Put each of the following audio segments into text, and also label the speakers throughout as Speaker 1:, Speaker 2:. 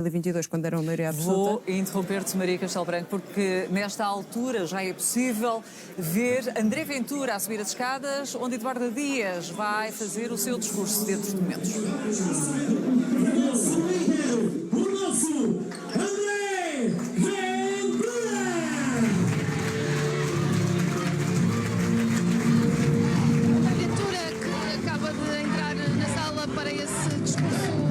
Speaker 1: 2022, quando deram a maioria absoluta.
Speaker 2: Vou interromper-te, Maria Castelo Branco, porque nesta altura já é possível ver André Ventura a subir as escadas, onde Eduardo Dias vai fazer o seu discurso dentro de momentos.
Speaker 3: O nosso André Ventura!
Speaker 4: A Ventura que acaba de entrar na sala para esse discurso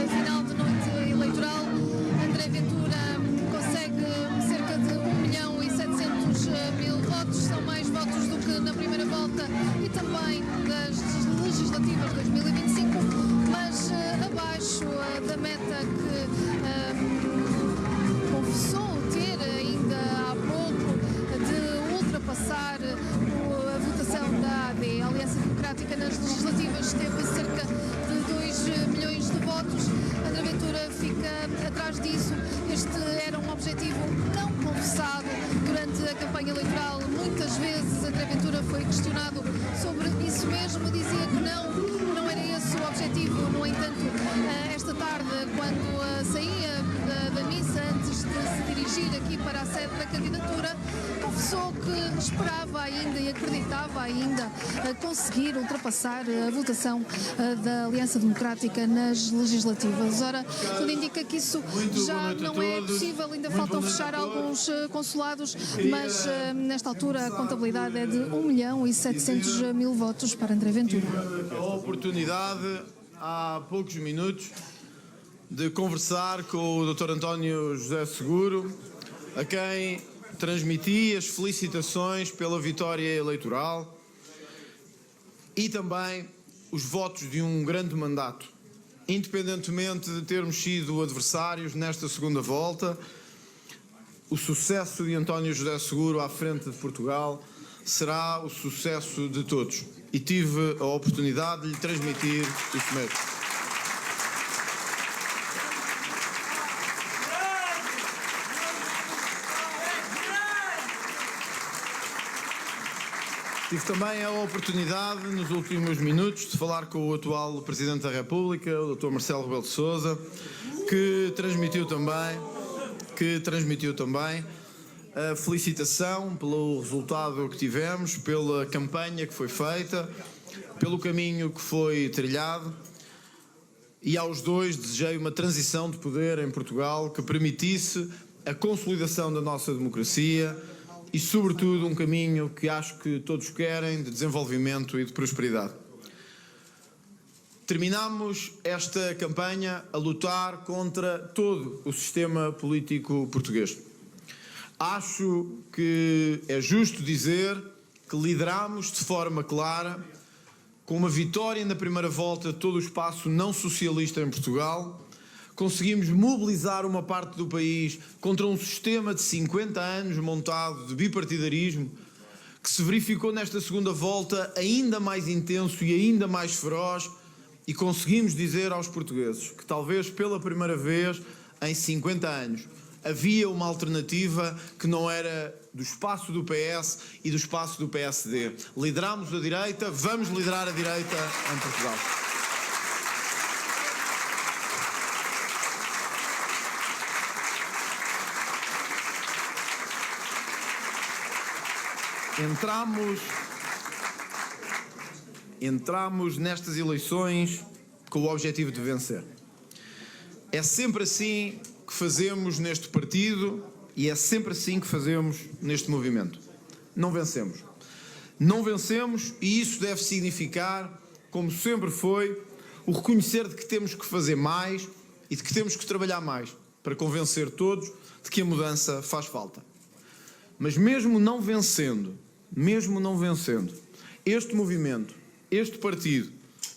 Speaker 4: final de noite eleitoral. André Ventura consegue cerca de 1.700.000 votos, são mais votos do que na primeira volta e também das legislativas de 2025, mas abaixo da meta que confessou ter ainda há pouco de ultrapassar a votação da AD. A Aliança Democrática nas legislativas teve cerca de 2 milhões de votos. André Ventura fica atrás disso. Este era um objetivo não confessado durante a campanha eleitoral. Muitas vezes André Ventura foi questionado sobre isso mesmo, dizia que não era esse o objetivo. No entanto, esta tarde, quando saía da missa antes de se dirigir aqui para a sede da candidatura, confessou que esperava ainda e acreditava ainda conseguir ultrapassar a votação da Aliança Democrática nas legislativas. Ora, tudo indica que isso já não é possível, ainda faltam fechar alguns consulados, mas nesta altura a contabilidade é de 1.700.000 votos para André Ventura.
Speaker 5: A oportunidade, há poucos minutos, de conversar com o Dr. António José Seguro, a quem transmiti as felicitações pela vitória eleitoral e também os votos de um grande mandato. Independentemente de termos sido adversários nesta segunda volta, o sucesso de António José Seguro à frente de Portugal será o sucesso de todos. E tive a oportunidade de lhe transmitir isso mesmo. Tive também a oportunidade, nos últimos minutos, de falar com o atual Presidente da República, o Dr. Marcelo Rebelo de Sousa, que transmitiu também a felicitação pelo resultado que tivemos, pela campanha que foi feita, pelo caminho que foi trilhado, e aos dois desejei uma transição de poder em Portugal que permitisse a consolidação da nossa democracia e, sobretudo, um caminho que acho que todos querem, de desenvolvimento e de prosperidade. Terminamos esta campanha a lutar contra todo o sistema político português. Acho que é justo dizer que lideramos de forma clara, com uma vitória na primeira volta de todo o espaço não socialista em Portugal. Conseguimos mobilizar uma parte do país contra um sistema de 50 anos montado de bipartidarismo, que se verificou nesta segunda volta ainda mais intenso e ainda mais feroz, e conseguimos dizer aos portugueses que talvez pela primeira vez em 50 anos havia uma alternativa que não era do espaço do PS e do espaço do PSD. Lideramos a direita, vamos liderar a direita em Portugal. Entramos nestas eleições com o objetivo de vencer. É sempre assim que fazemos neste partido e é sempre assim que fazemos neste movimento. Não vencemos. Não vencemos, e isso deve significar, como sempre foi, o reconhecer de que temos que fazer mais e de que temos que trabalhar mais para convencer todos de que a mudança faz falta. Mas mesmo não vencendo, este movimento, este partido,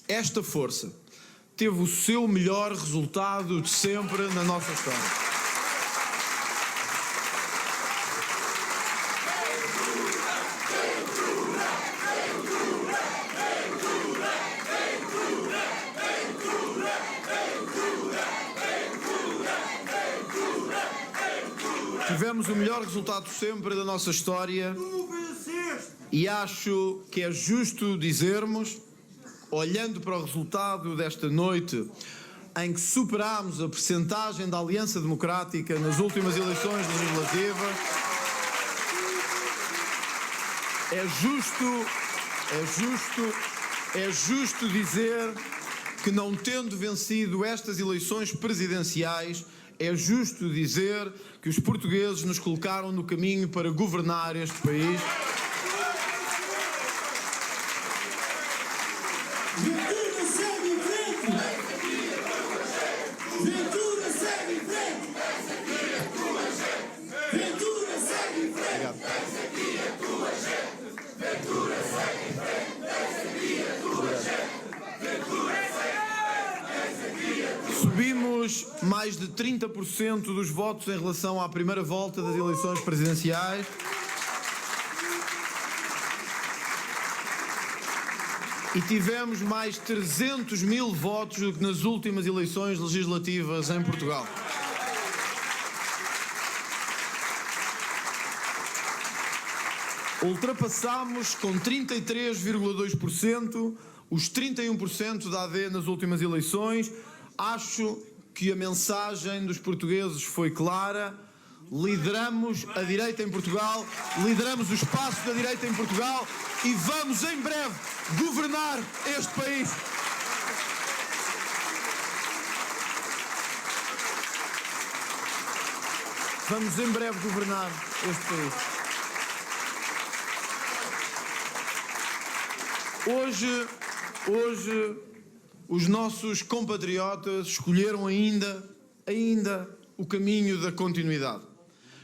Speaker 5: esta força, teve o seu melhor resultado de sempre na nossa história. Tivemos o melhor resultado sempre da nossa história e acho que é justo dizermos, olhando para o resultado desta noite, em que superámos a percentagem da Aliança Democrática nas últimas eleições legislativas. É justo dizer que, não tendo vencido estas eleições presidenciais, é justo dizer que os portugueses nos colocaram no caminho para governar este país.
Speaker 3: Ventura segue em frente! Ventura segue em frente! Ventura segue em frente!
Speaker 5: Subimos mais de 30% dos votos em relação à primeira volta das eleições presidenciais. E tivemos mais 300 mil votos do que nas últimas eleições legislativas em Portugal. Ultrapassámos com 33,2% os 31% da AD nas últimas eleições. Acho que a mensagem dos portugueses foi clara. Lideramos a direita em Portugal, lideramos o espaço da direita em Portugal e vamos em breve governar este país. Vamos em breve governar este país. Hoje, os nossos compatriotas escolheram ainda o caminho da continuidade.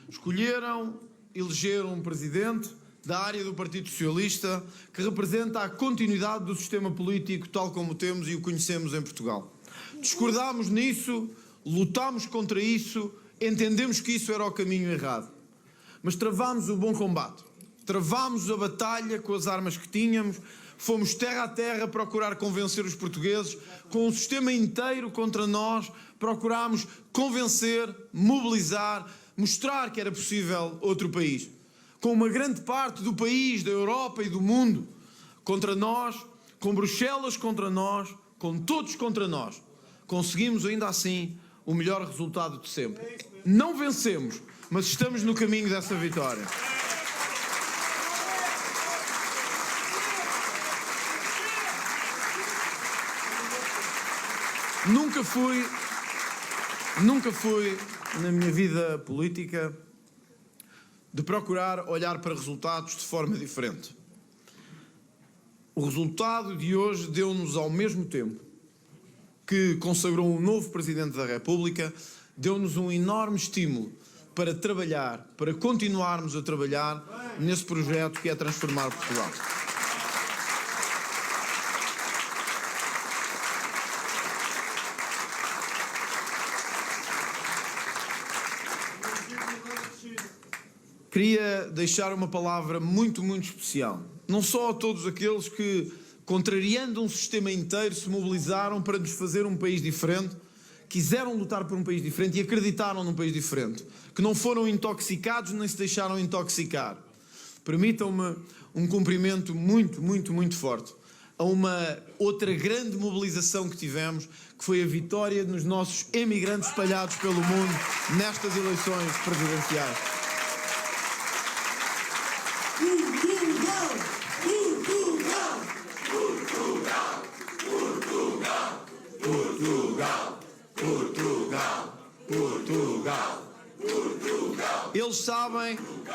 Speaker 5: Escolheram eleger um presidente da área do Partido Socialista que representa a continuidade do sistema político tal como o temos e o conhecemos em Portugal. Discordámos nisso, lutámos contra isso, entendemos que isso era o caminho errado. Mas travámos o bom combate, travámos a batalha com as armas que tínhamos, fomos terra a terra procurar convencer os portugueses, com o sistema inteiro contra nós, procurámos convencer, mobilizar, mostrar que era possível outro país. Com uma grande parte do país, da Europa e do mundo contra nós, com Bruxelas contra nós, com todos contra nós, conseguimos ainda assim o melhor resultado de sempre. Não vencemos, mas estamos no caminho dessa vitória. Nunca fui na minha vida política de procurar olhar para resultados de forma diferente. O resultado de hoje deu-nos, ao mesmo tempo que consagrou um novo Presidente da República, deu-nos um enorme estímulo para trabalhar, para continuarmos a trabalhar nesse projeto que é transformar Portugal. Queria deixar uma palavra muito especial, não só a todos aqueles que, contrariando um sistema inteiro, se mobilizaram para nos fazer um país diferente, quiseram lutar por um país diferente e acreditaram num país diferente, que não foram intoxicados nem se deixaram intoxicar. Permitam-me um cumprimento muito forte a uma outra grande mobilização que tivemos, que foi a vitória dos nossos emigrantes espalhados pelo mundo nestas eleições presidenciais.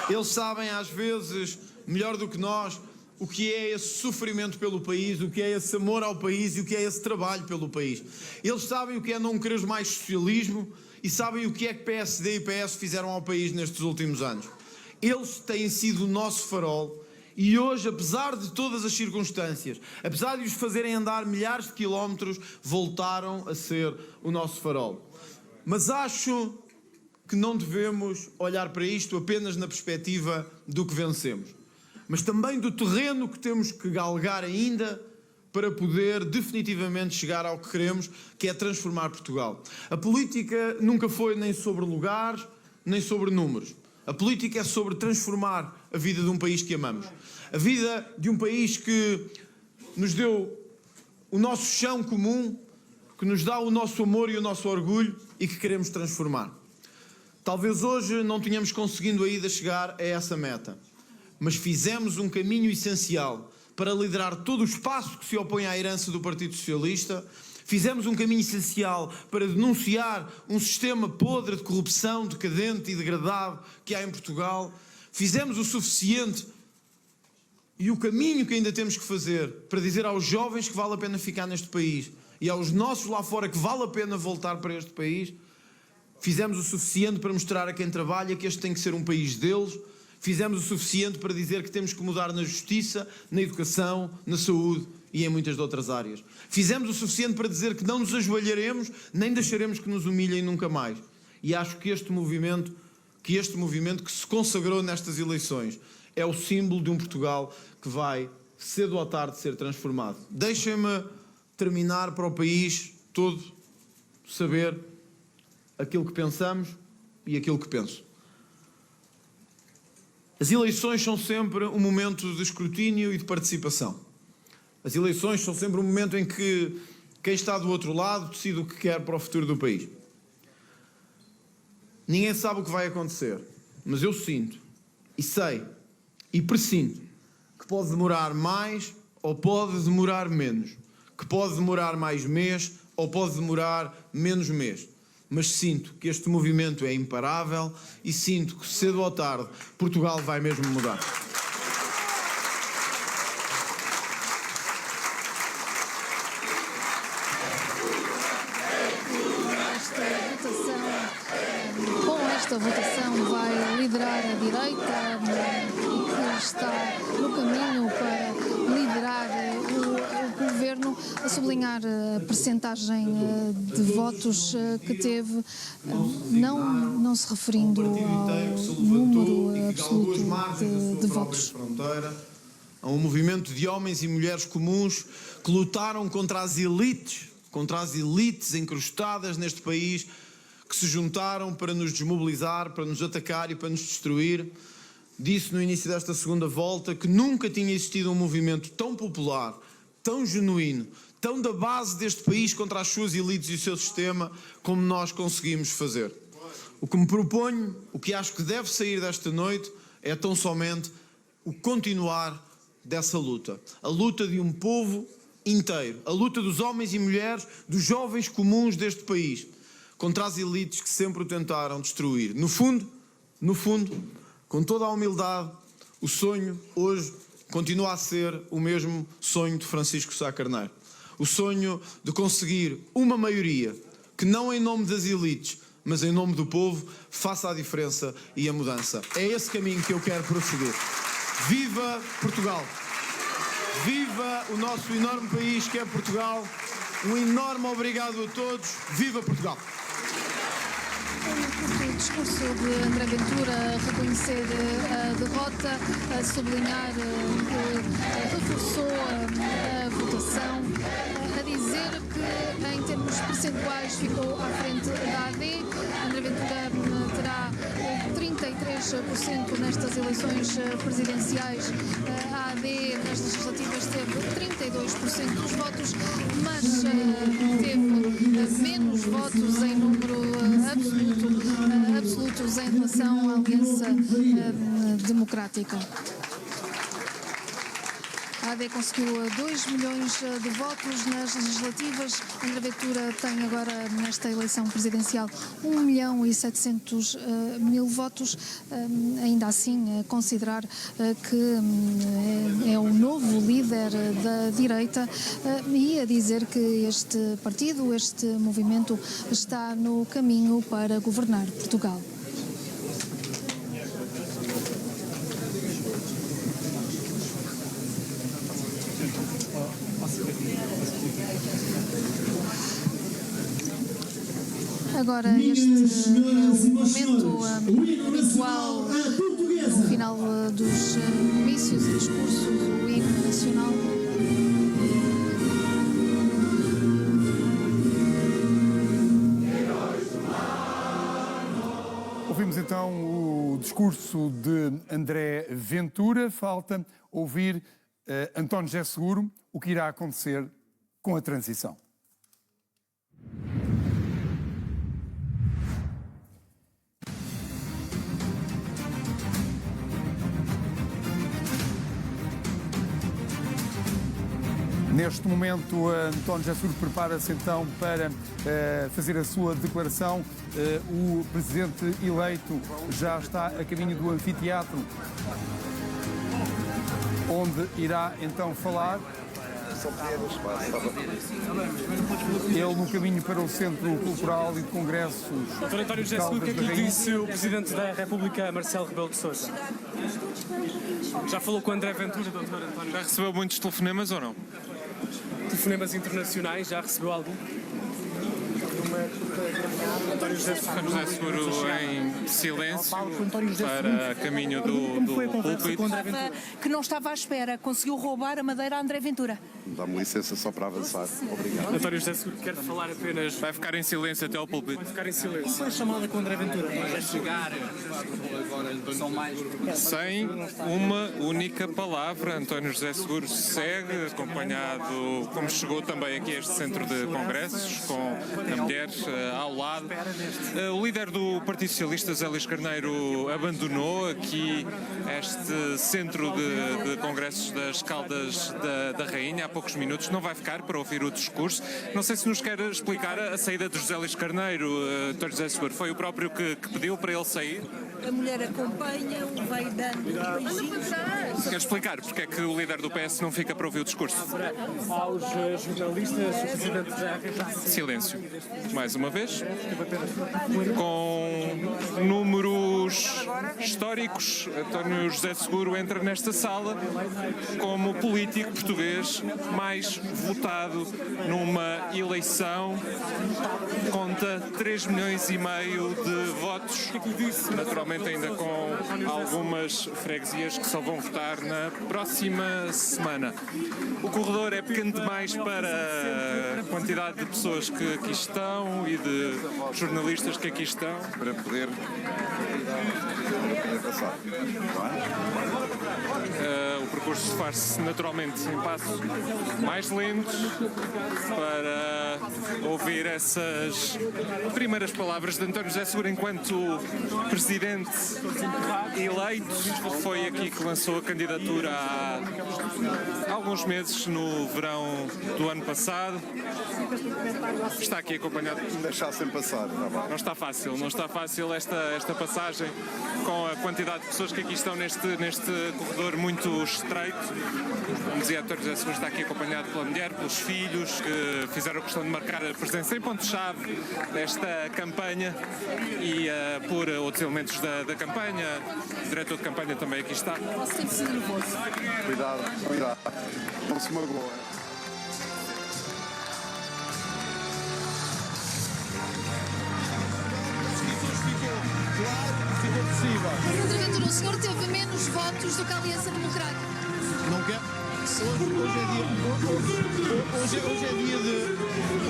Speaker 5: Eles sabem às vezes, melhor do que nós, o que é esse sofrimento pelo país, o que é esse amor ao país e o que é esse trabalho pelo país. Eles sabem o que é não querer mais socialismo e sabem o que é que PSD e PS fizeram ao país nestes últimos anos. Eles têm sido o nosso farol e hoje, apesar de todas as circunstâncias, apesar de os fazerem andar milhares de quilómetros, voltaram a ser o nosso farol. Mas acho que não devemos olhar para isto apenas na perspectiva do que vencemos, mas também do terreno que temos que galgar ainda para poder definitivamente chegar ao que queremos, que é transformar Portugal. A política nunca foi nem sobre lugares, nem sobre números. A política é sobre transformar a vida de um país que amamos. A vida de um país que nos deu o nosso chão comum, que nos dá o nosso amor e o nosso orgulho e que queremos transformar. Talvez hoje não tenhamos conseguido ainda chegar a essa meta, mas fizemos um caminho essencial para liderar todo o espaço que se opõe à herança do Partido Socialista. Fizemos um caminho essencial para denunciar um sistema podre de corrupção, decadente e degradado que há em Portugal. Fizemos o suficiente e o caminho que ainda temos que fazer para dizer aos jovens que vale a pena ficar neste país e aos nossos lá fora que vale a pena voltar para este país. Fizemos o suficiente para mostrar a quem trabalha que este tem que ser um país deles. Fizemos o suficiente para dizer que temos que mudar na justiça, na educação, na saúde e em muitas outras áreas. Fizemos o suficiente para dizer que não nos ajoelharemos, nem deixaremos que nos humilhem nunca mais. E acho que este movimento que se consagrou nestas eleições é o símbolo de um Portugal que vai, cedo ou tarde, ser transformado. Deixem-me terminar para o país todo saber aquilo que pensamos e aquilo que penso. As eleições são sempre um momento de escrutínio e de participação. As eleições são sempre um momento em que quem está do outro lado decide o que quer para o futuro do país. Ninguém sabe o que vai acontecer, mas eu sinto, e sei, e pressinto, que pode demorar mais ou pode demorar menos, que pode demorar mais mês ou pode demorar menos mês. Mas sinto que este movimento é imparável e sinto que cedo ou tarde Portugal vai mesmo mudar.
Speaker 4: Com esta votação vai liderar a direita e que está no caminho para liderar o governo, a sublinhar a percentagem de votos que teve, não se referindo ao número absoluto de votos.
Speaker 5: Há um movimento de homens e mulheres comuns que lutaram contra as elites encrustadas neste país, que se juntaram para nos desmobilizar, para nos atacar e para nos destruir. Disse no início desta segunda volta que nunca tinha existido um movimento tão popular, tão genuíno, tão da base deste país contra as suas elites e o seu sistema, como nós conseguimos fazer. O que me proponho, o que acho que deve sair desta noite, é tão somente o continuar dessa luta. A luta de um povo inteiro, a luta dos homens e mulheres, dos jovens comuns deste país, contra as elites que sempre o tentaram destruir. No fundo, com toda a humildade, o sonho hoje continua a ser o mesmo sonho de Francisco Sá Carneiro. O sonho de conseguir uma maioria que não em nome das elites, mas em nome do povo, faça a diferença e a mudança. É esse caminho que eu quero prosseguir. Viva Portugal! Viva o nosso enorme país que é Portugal! Um enorme obrigado a todos. Viva Portugal!
Speaker 4: O discurso de André Ventura reconhecer a derrota, a sublinhar que reforçou a votação, a dizer que em termos percentuais ficou à frente da AD. André Ventura terá 33% nestas eleições presidenciais. A AD nas legislativas teve 32% dos votos, mas teve menos votos em número absolutos em relação à Aliança Democrática. A AD conseguiu 2 milhões de votos nas legislativas. André Ventura tem agora, nesta eleição presidencial, 1.700.000 votos. Ainda assim, considerar que é o novo líder da direita e a dizer que este partido, este movimento, está no caminho para governar Portugal. Agora este momento habitual no final dos comícios e discursos, o hino nacional.
Speaker 1: Ouvimos então o discurso de André Ventura. Falta ouvir António José Seguro o que irá acontecer com a transição. Neste momento, António José Seguro prepara-se então para fazer a sua declaração. O presidente eleito já está a caminho do anfiteatro, onde irá então falar. Ele no caminho para o Centro Cultural e de Congressos.
Speaker 6: Dr. António José Seguro, o que é que lhe disse o Presidente da República, Marcelo Rebelo de Sousa? Já falou com André Ventura, Dr. António?
Speaker 7: Já recebeu muitos telefonemas ou não?
Speaker 6: Telefonemas internacionais, já recebeu algum? António José
Speaker 7: Seguro em silêncio para caminho do púlpito.
Speaker 8: Que não estava à espera, conseguiu roubar a madeira a André Ventura.
Speaker 9: Dá-me licença só para avançar. Obrigado.
Speaker 6: António José Seguro quer falar apenas...
Speaker 7: Vai ficar em silêncio até ao púlpito.
Speaker 6: Vai ficar em silêncio.
Speaker 8: Foi a chamada com André Ventura.
Speaker 7: Sem uma única palavra, António José Seguro segue, acompanhado, como chegou também aqui a este centro de congressos, com a mulher ao lado. O líder do Partido Socialista, Zé Luís Carneiro, abandonou aqui este centro de congressos das Caldas da Rainha há poucos minutos. Não vai ficar para ouvir o discurso. Não sei se nos quer explicar a saída de José Luís Carneiro, António José Seguro. Foi o próprio que pediu para ele sair?
Speaker 8: A mulher acompanha-o, vai dando beijinhos.
Speaker 7: Quer explicar porque é que o líder do PS não fica para ouvir o discurso?
Speaker 6: Aos jornalistas, o Presidente da República.
Speaker 7: Silêncio. Mais uma vez. Com números históricos, António José Seguro entra nesta sala como político português mais votado numa eleição. Conta 3,5 milhões de votos. Naturalmente ainda com algumas freguesias que só vão votar na próxima semana. O corredor é pequeno demais para a quantidade de pessoas que aqui estão e de jornalistas que aqui estão.
Speaker 9: Para poder passar.
Speaker 7: O percurso faz-se naturalmente em passo mais lento para ouvir essas primeiras palavras de António José Seguro enquanto presidente eleito. Foi aqui que lançou a candidatura há alguns meses, no verão do ano passado. Está aqui acompanhado.
Speaker 9: Deixassem passar,
Speaker 7: Não está fácil esta passagem com a quantidade de pessoas que aqui estão neste corredor muito estreito. Como dizia, António José Seguro está aqui acompanhado pela mulher, pelos filhos, que fizeram questão de marcar a presença em ponto-chave desta campanha e por outros elementos da campanha. O diretor de campanha também aqui está.
Speaker 8: Posso ter sido nervoso.
Speaker 9: Cuidado. Não se magoa.
Speaker 5: Ficou possível.
Speaker 4: André Ventura, o senhor teve menos votos do que a Aliança Democrática.
Speaker 5: Não quer?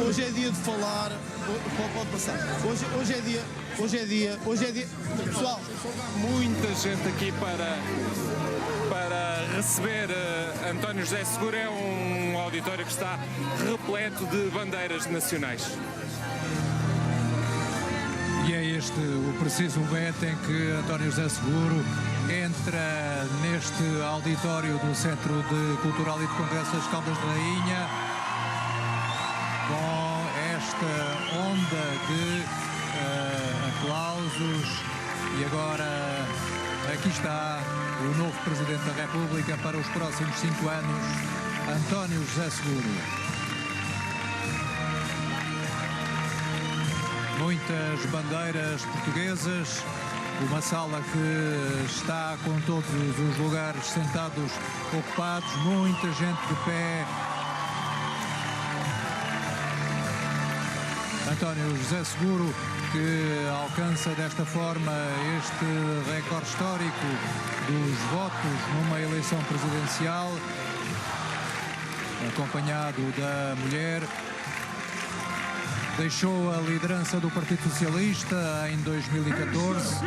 Speaker 5: Hoje é dia de falar. Pode passar. Hoje é dia. Pessoal,
Speaker 7: Muita gente aqui para receber António José Seguro. É um auditório que está repleto de bandeiras nacionais.
Speaker 10: E é este o preciso momento em que António José Seguro entra neste auditório do Centro Cultural e de Congressos das Caldas da Rainha com esta onda de aplausos. E agora aqui está o novo Presidente da República para os próximos 5 anos, António José Seguro. Muitas bandeiras portuguesas, uma sala que está com todos os lugares sentados ocupados, muita gente de pé. António José Seguro, que alcança desta forma este recorde histórico dos votos numa eleição presidencial, acompanhado da mulher. Deixou a liderança do Partido Socialista em 2014.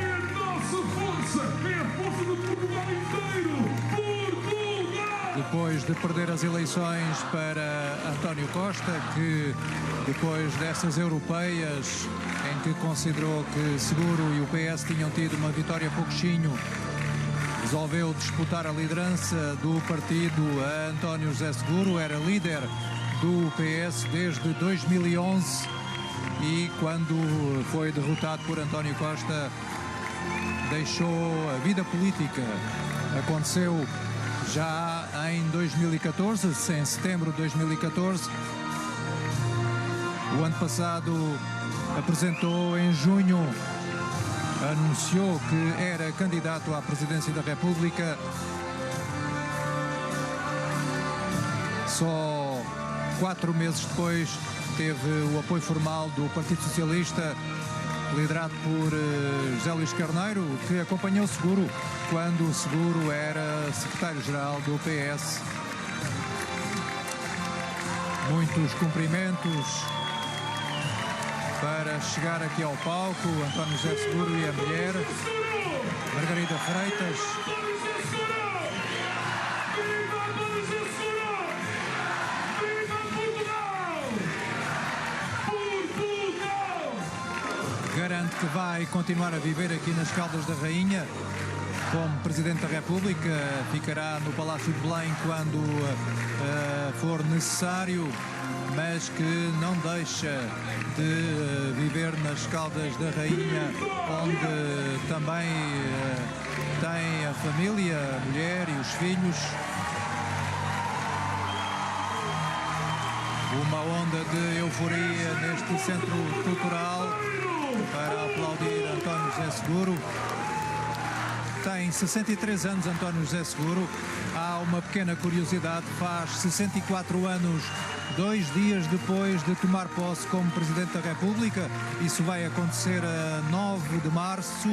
Speaker 10: Depois de perder as eleições para António Costa, que depois dessas europeias, em que considerou que Seguro e o PS tinham tido uma vitória pouquinho, resolveu disputar a liderança do partido a António José Seguro. Era líder do PS desde 2011 e quando foi derrotado por António Costa deixou a vida política. Aconteceu já em 2014, em setembro de 2014. O ano passado apresentou em junho, anunciou que era candidato à presidência da República. Só 4 meses depois teve o apoio formal do Partido Socialista, liderado por José Luís Carneiro, que acompanhou Seguro quando o Seguro era secretário-geral do PS. Muitos cumprimentos para chegar aqui ao palco, António José Seguro e a mulher, Margarida Freitas. Garante que vai continuar a viver aqui nas Caldas da Rainha como Presidente da República. Ficará no Palácio de Belém quando for necessário, mas que não deixa de viver nas Caldas da Rainha, onde também tem a família, a mulher e os filhos. Uma onda de euforia neste centro cultural para aplaudir António José Seguro. Tem 63 anos António José Seguro. Há uma pequena curiosidade: faz 64 anos 2 dias depois de tomar posse como Presidente da República. Isso vai acontecer a 9 de março,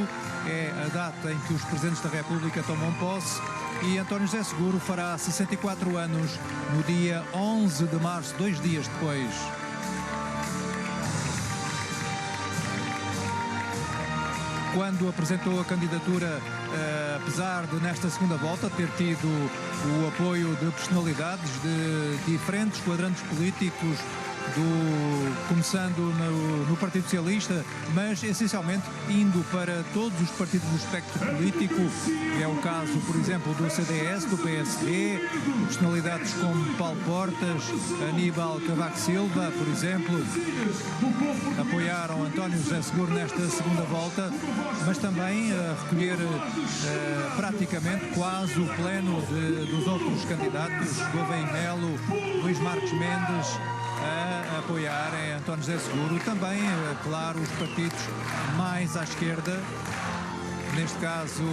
Speaker 10: é a data em que os Presidentes da República tomam posse. E António José Seguro fará 64 anos no dia 11 de março, 2 dias depois. Quando apresentou a candidatura, apesar de nesta segunda volta ter tido o apoio de personalidades de diferentes quadrantes políticos, começando no Partido Socialista, mas essencialmente indo para todos os partidos do espectro político. É o caso, por exemplo, do CDS, do PSD, personalidades como Paulo Portas, Aníbal Cavaco Silva, por exemplo, apoiaram António José Seguro nesta segunda volta, mas também recolher praticamente quase o pleno dos outros candidatos, Gouveia Melo, Luís Marques Mendes, a apoiarem António José Seguro. Também, claro, os partidos mais à esquerda, neste caso,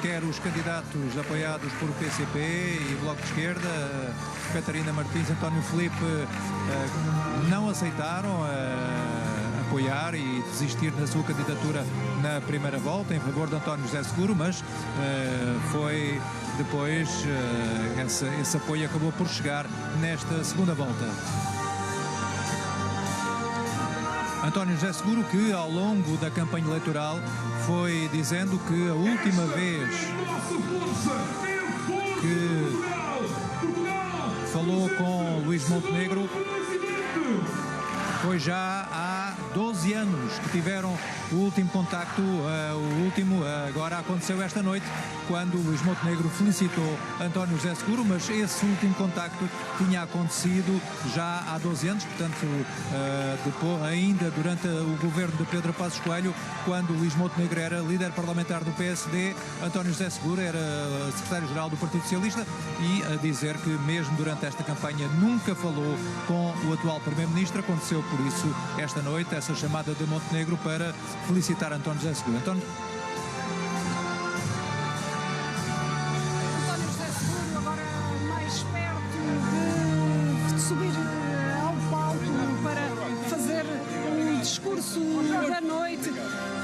Speaker 10: quer os candidatos apoiados por PCP e Bloco de Esquerda, Catarina Martins, António Filipe, não aceitaram apoiar e desistir na sua candidatura na primeira volta em favor de António José Seguro, mas foi depois esse apoio acabou por chegar nesta segunda volta. António José Seguro, que ao longo da campanha eleitoral foi dizendo que a última vez que falou com Luís Montenegro foi já há 12 anos que tiveram o último contacto, agora aconteceu esta noite, quando Luís Montenegro felicitou António José Seguro, mas esse último contacto tinha acontecido já há 12 anos, portanto, depois, ainda durante o governo de Pedro Passos Coelho, quando Luís Montenegro era líder parlamentar do PSD, António José Seguro era secretário-geral do Partido Socialista, e a dizer que mesmo durante esta campanha nunca falou com o atual primeiro-ministro. Aconteceu por isso esta noite essa chamada de Montenegro para felicitar António José Seguro. António
Speaker 11: José Seguro agora mais perto de subir ao palco para fazer o discurso da noite.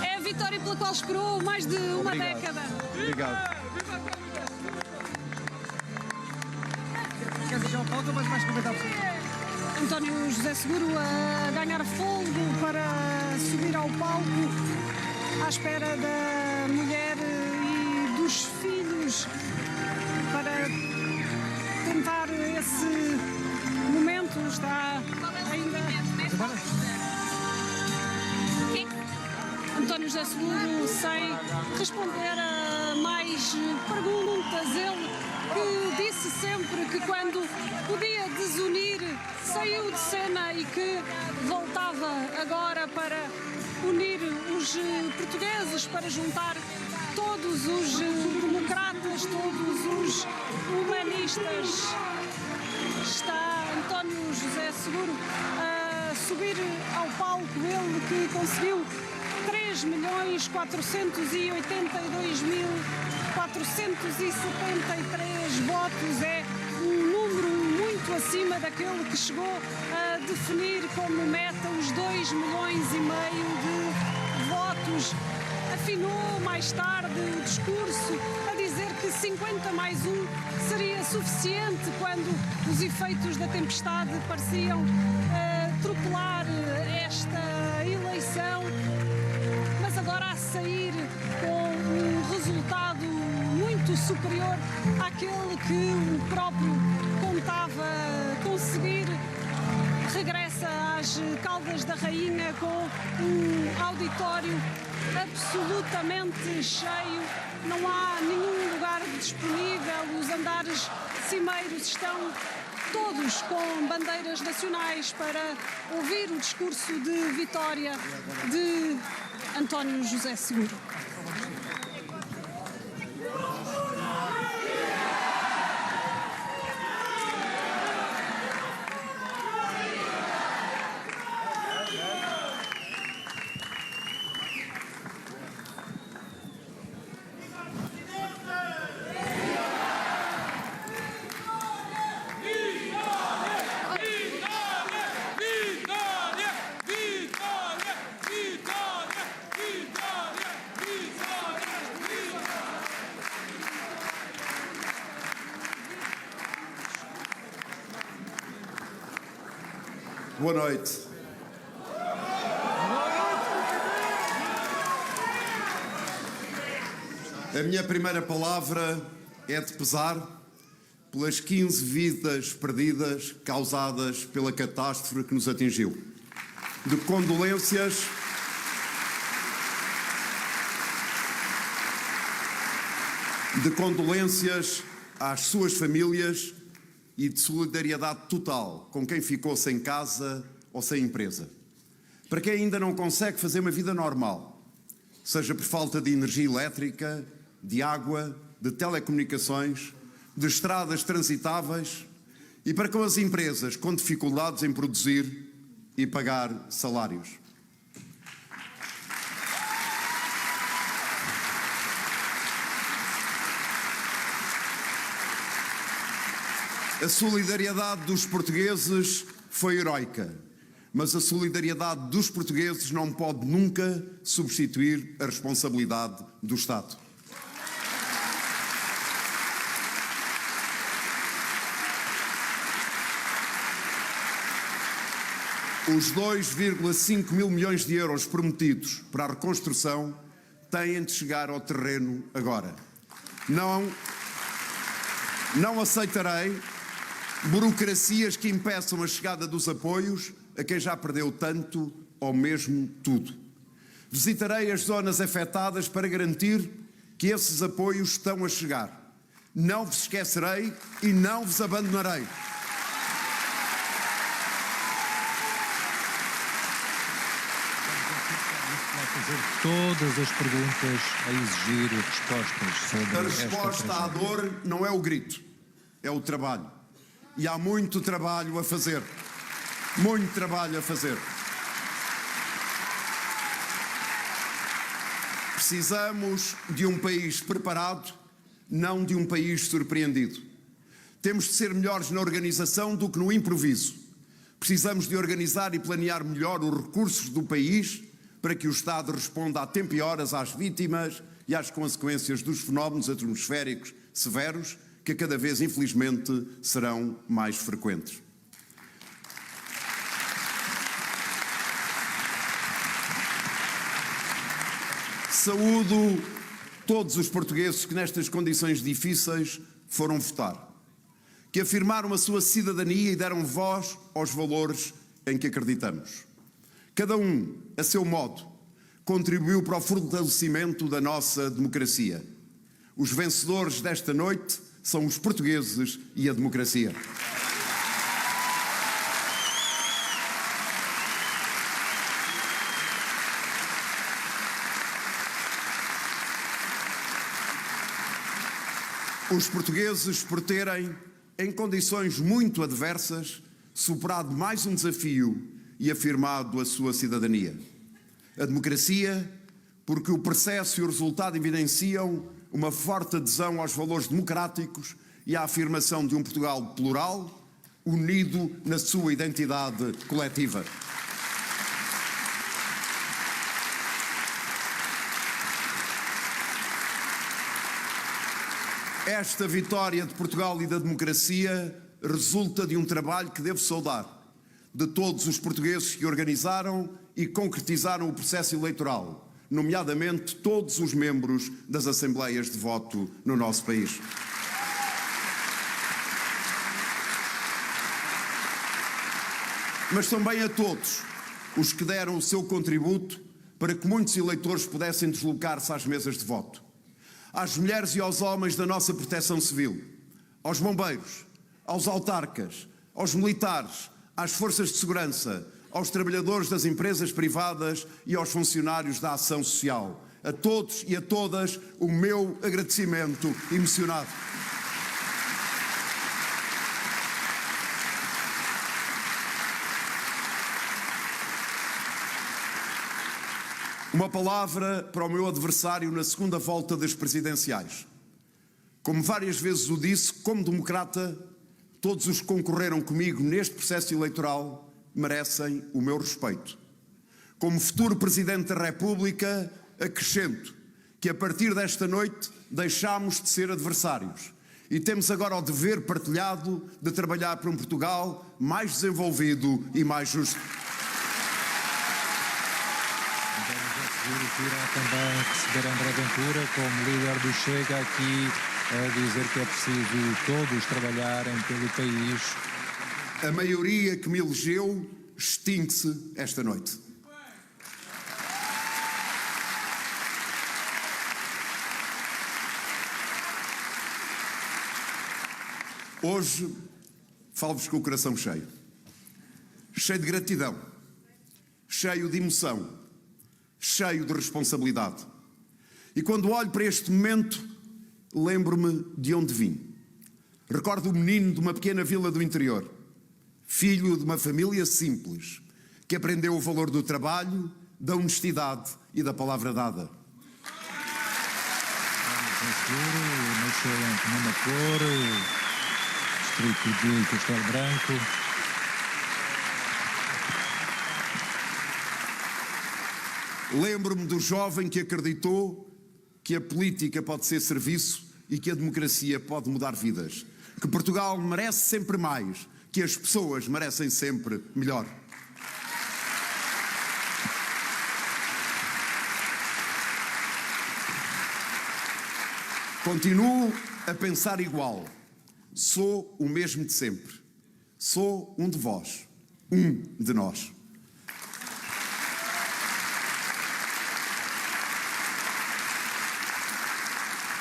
Speaker 11: É a vitória pela qual esperou mais de uma década.
Speaker 9: Obrigado.
Speaker 11: Quer deixar o palco ou mais comentar? António José Seguro a ganhar fôlego para subir ao palco à espera da mulher e dos filhos para tentar esse momento. Está ainda... António José Seguro sem responder a mais perguntas. Ele que disse sempre que quando podia desunir saiu de cena e que voltava agora para unir os portugueses, para juntar todos os democratas, todos os humanistas. Está António José Seguro a subir ao palco, ele que conseguiu 3.482.473 votos. É um número muito acima daquele que chegou a definir como meta os 2,5 milhões de votos. Afinou mais tarde o discurso a dizer que 50 mais 1 seria suficiente quando os efeitos da tempestade pareciam atropelar esta eleição. Mas agora a sair com um resultado muito superior àquele que o próprio contava conseguir, regressa às Caldas da Rainha com um auditório absolutamente cheio. Não há nenhum lugar disponível, os andares cimeiros estão todos com bandeiras nacionais para ouvir o discurso de vitória de António José Seguro.
Speaker 9: Boa noite. A minha primeira palavra é de pesar pelas 15 vidas perdidas causadas pela catástrofe que nos atingiu. De condolências às suas famílias e de solidariedade total com quem ficou sem casa ou sem empresa. Para quem ainda não consegue fazer uma vida normal, seja por falta de energia elétrica, de água, de telecomunicações, de estradas transitáveis, e para com as empresas com dificuldades em produzir e pagar salários. A solidariedade dos portugueses foi heroica, mas a solidariedade dos portugueses não pode nunca substituir a responsabilidade do Estado. Os 2,5 mil milhões de euros prometidos para a reconstrução têm de chegar ao terreno agora. Não aceitarei burocracias que impeçam a chegada dos apoios a quem já perdeu tanto ou mesmo tudo. Visitarei as zonas afetadas para garantir que esses apoios estão a chegar. Não vos esquecerei e não vos abandonarei.
Speaker 10: Fazer todas as perguntas a exigir respostas sobre
Speaker 9: a resposta à dor não é o grito, é o trabalho. E há muito trabalho a fazer. Muito trabalho a fazer. Precisamos de um país preparado, não de um país surpreendido. Temos de ser melhores na organização do que no improviso. Precisamos de organizar e planear melhor os recursos do país para que o Estado responda a tempo e horas às vítimas e às consequências dos fenómenos atmosféricos severos que cada vez, infelizmente, serão mais frequentes. Saúdo todos os portugueses que nestas condições difíceis foram votar, que afirmaram a sua cidadania e deram voz aos valores em que acreditamos. Cada um, a seu modo, contribuiu para o fortalecimento da nossa democracia. Os vencedores desta noite são os portugueses e a democracia. Os portugueses, por terem, em condições muito adversas, superado mais um desafio e afirmado a sua cidadania. A democracia, porque o processo e o resultado evidenciam uma forte adesão aos valores democráticos e à afirmação de um Portugal plural, unido na sua identidade coletiva. Esta vitória de Portugal e da democracia resulta de um trabalho que devo saudar, de todos os portugueses que organizaram e concretizaram o processo eleitoral, nomeadamente todos os membros das assembleias de voto no nosso país. Mas também a todos os que deram o seu contributo para que muitos eleitores pudessem deslocar-se às mesas de voto. Às mulheres e aos homens da nossa proteção civil, aos bombeiros, aos autarcas, aos militares, às forças de segurança, aos trabalhadores das empresas privadas e aos funcionários da ação social. A todos e a todas o meu agradecimento emocionado. Uma palavra para o meu adversário na segunda volta das presidenciais. Como várias vezes o disse, como democrata, todos os que concorreram comigo neste processo eleitoral merecem o meu respeito. Como futuro Presidente da República, acrescento que a partir desta noite deixámos de ser adversários e temos agora o dever partilhado de trabalhar para um Portugal mais desenvolvido e mais justo.
Speaker 10: Irá também receber André Ventura como líder do Chega aqui a dizer que é preciso todos trabalharem pelo país.
Speaker 9: A maioria que me elegeu extingue-se esta noite. Hoje falo-vos com o coração cheio. Cheio de gratidão, cheio de emoção, cheio de responsabilidade. E quando olho para este momento, lembro-me de onde vim. Recordo o menino de uma pequena vila do interior, filho de uma família simples, que aprendeu o valor do trabalho, da honestidade e da palavra dada.
Speaker 10: Nasceu em Comandacor, distrito de Castelo Branco.
Speaker 9: Lembro-me do jovem que acreditou que a política pode ser serviço e que a democracia pode mudar vidas. Que Portugal merece sempre mais, que as pessoas merecem sempre melhor. Continuo a pensar igual. Sou o mesmo de sempre. Sou um de vós, um de nós.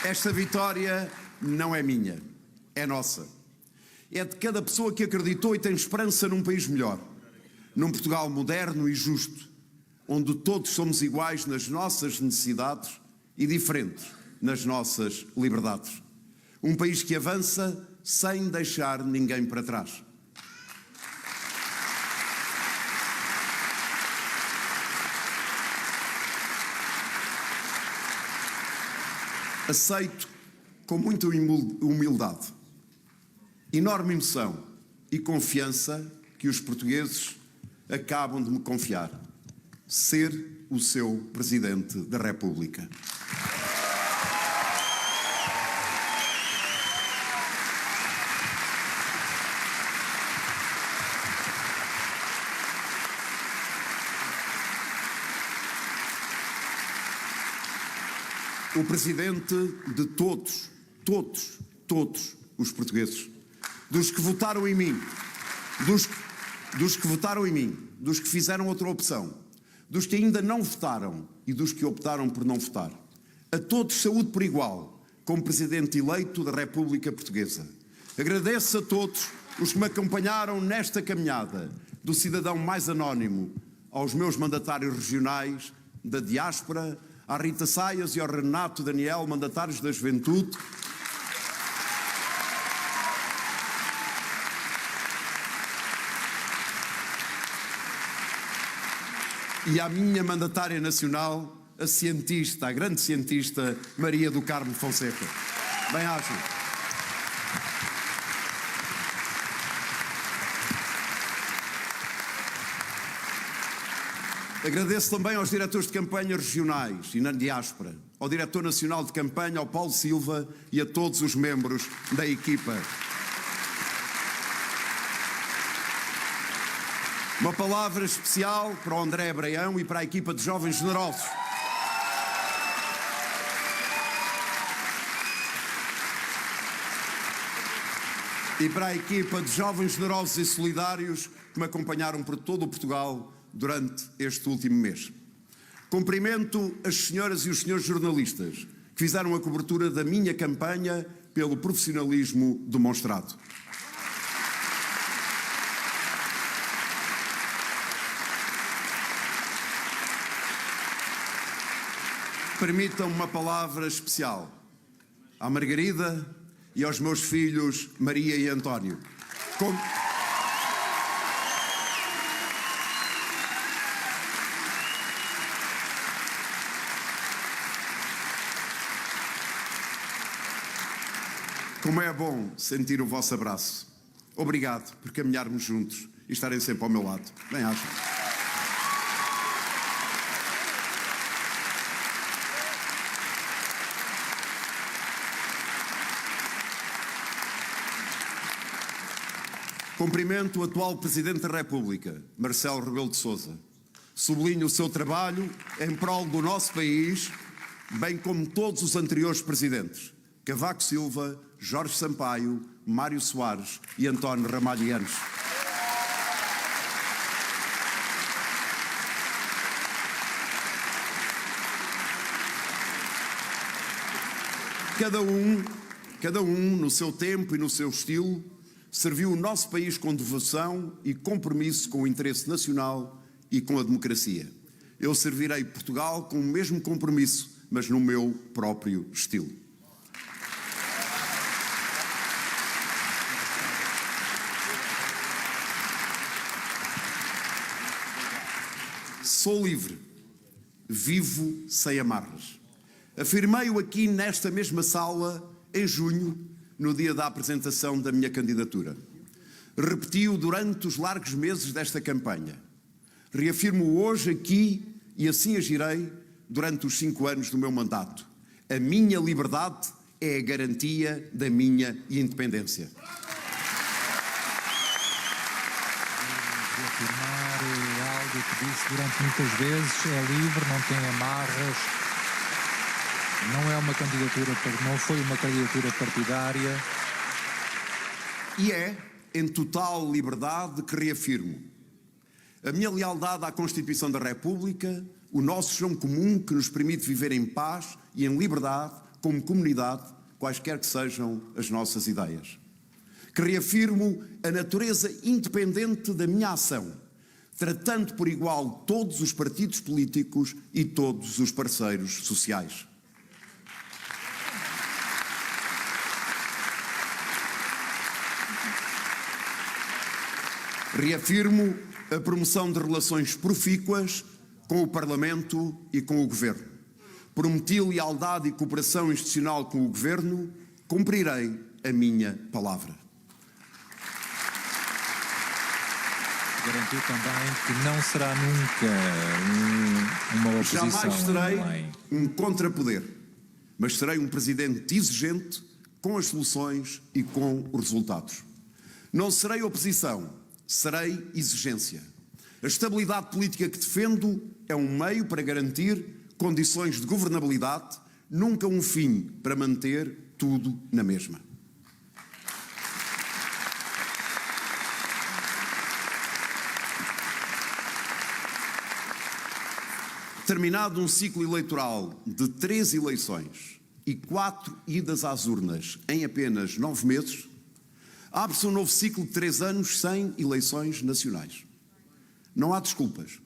Speaker 9: Esta vitória não é minha, é nossa. É de cada pessoa que acreditou e tem esperança num país melhor. Num Portugal moderno e justo, onde todos somos iguais nas nossas necessidades e diferentes nas nossas liberdades. Um país que avança sem deixar ninguém para trás. Aceito com muita humildade, enorme emoção e confiança que os portugueses acabam de me confiar. Ser o seu Presidente da República. O Presidente de todos os portugueses, dos que votaram em mim, dos que votaram em mim, dos que fizeram outra opção, dos que ainda não votaram e dos que optaram por não votar. A todos saúde por igual, como Presidente eleito da República Portuguesa. Agradeço a todos os que me acompanharam nesta caminhada, do cidadão mais anónimo aos meus mandatários regionais, da diáspora, à Rita Saias e ao Renato Daniel, mandatários da Juventude, e à minha mandatária nacional, a cientista, a grande cientista, Maria do Carmo Fonseca. Bem-ajam. Agradeço também aos diretores de campanha regionais e na diáspora, ao diretor nacional de campanha, ao Paulo Silva, e a todos os membros da equipa. Uma palavra especial para o André Abraião e para a equipa de Jovens Generosos. E para a equipa de Jovens Generosos e Solidários que me acompanharam por todo o Portugal durante este último mês. Cumprimento as senhoras e os senhores jornalistas que fizeram a cobertura da minha campanha pelo profissionalismo demonstrado. Permitam-me uma palavra especial à Margarida e aos meus filhos Maria e António. Como é bom sentir o vosso abraço. Obrigado por caminharmos juntos e estarem sempre ao meu lado. Bem-ajam. Cumprimento o atual Presidente da República, Marcelo Rebelo de Sousa. Sublinho o seu trabalho em prol do nosso país, bem como todos os anteriores presidentes, Cavaco Silva, Jorge Sampaio, Mário Soares e António Ramalho Yanes. Cada um, no seu tempo e no seu estilo, serviu o nosso país com devoção e compromisso com o interesse nacional e com a democracia. Eu servirei Portugal com o mesmo compromisso, mas no meu próprio estilo. Sou livre, vivo sem amarras. Afirmei-o aqui nesta mesma sala em junho, no dia da apresentação da minha candidatura. Repeti-o durante os largos meses desta campanha. Reafirmo hoje aqui e assim agirei durante os 5 anos do meu mandato. A minha liberdade é a garantia da minha independência.
Speaker 10: Reafirmar algo que disse durante muitas vezes, é livre, não tem amarras. Não foi uma candidatura partidária.
Speaker 9: E é em total liberdade que reafirmo a minha lealdade à Constituição da República, o nosso chão comum que nos permite viver em paz e em liberdade, como comunidade, quaisquer que sejam as nossas ideias. Que reafirmo a natureza independente da minha ação, tratando por igual todos os partidos políticos e todos os parceiros sociais. Reafirmo a promoção de relações profícuas com o Parlamento e com o Governo. Prometi lealdade e cooperação institucional com o Governo, cumprirei a minha palavra.
Speaker 10: Garantiu também que não será nunca uma oposição.
Speaker 9: Jamais serei um contrapoder, mas serei um presidente exigente com as soluções e com os resultados. Não serei oposição, serei exigência. A estabilidade política que defendo é um meio para garantir condições de governabilidade, nunca um fim para manter tudo na mesma. Terminado um ciclo eleitoral de 3 eleições, e 4 idas às urnas em apenas 9 meses, abre-se um novo ciclo de 3 anos sem eleições nacionais. Não há desculpas.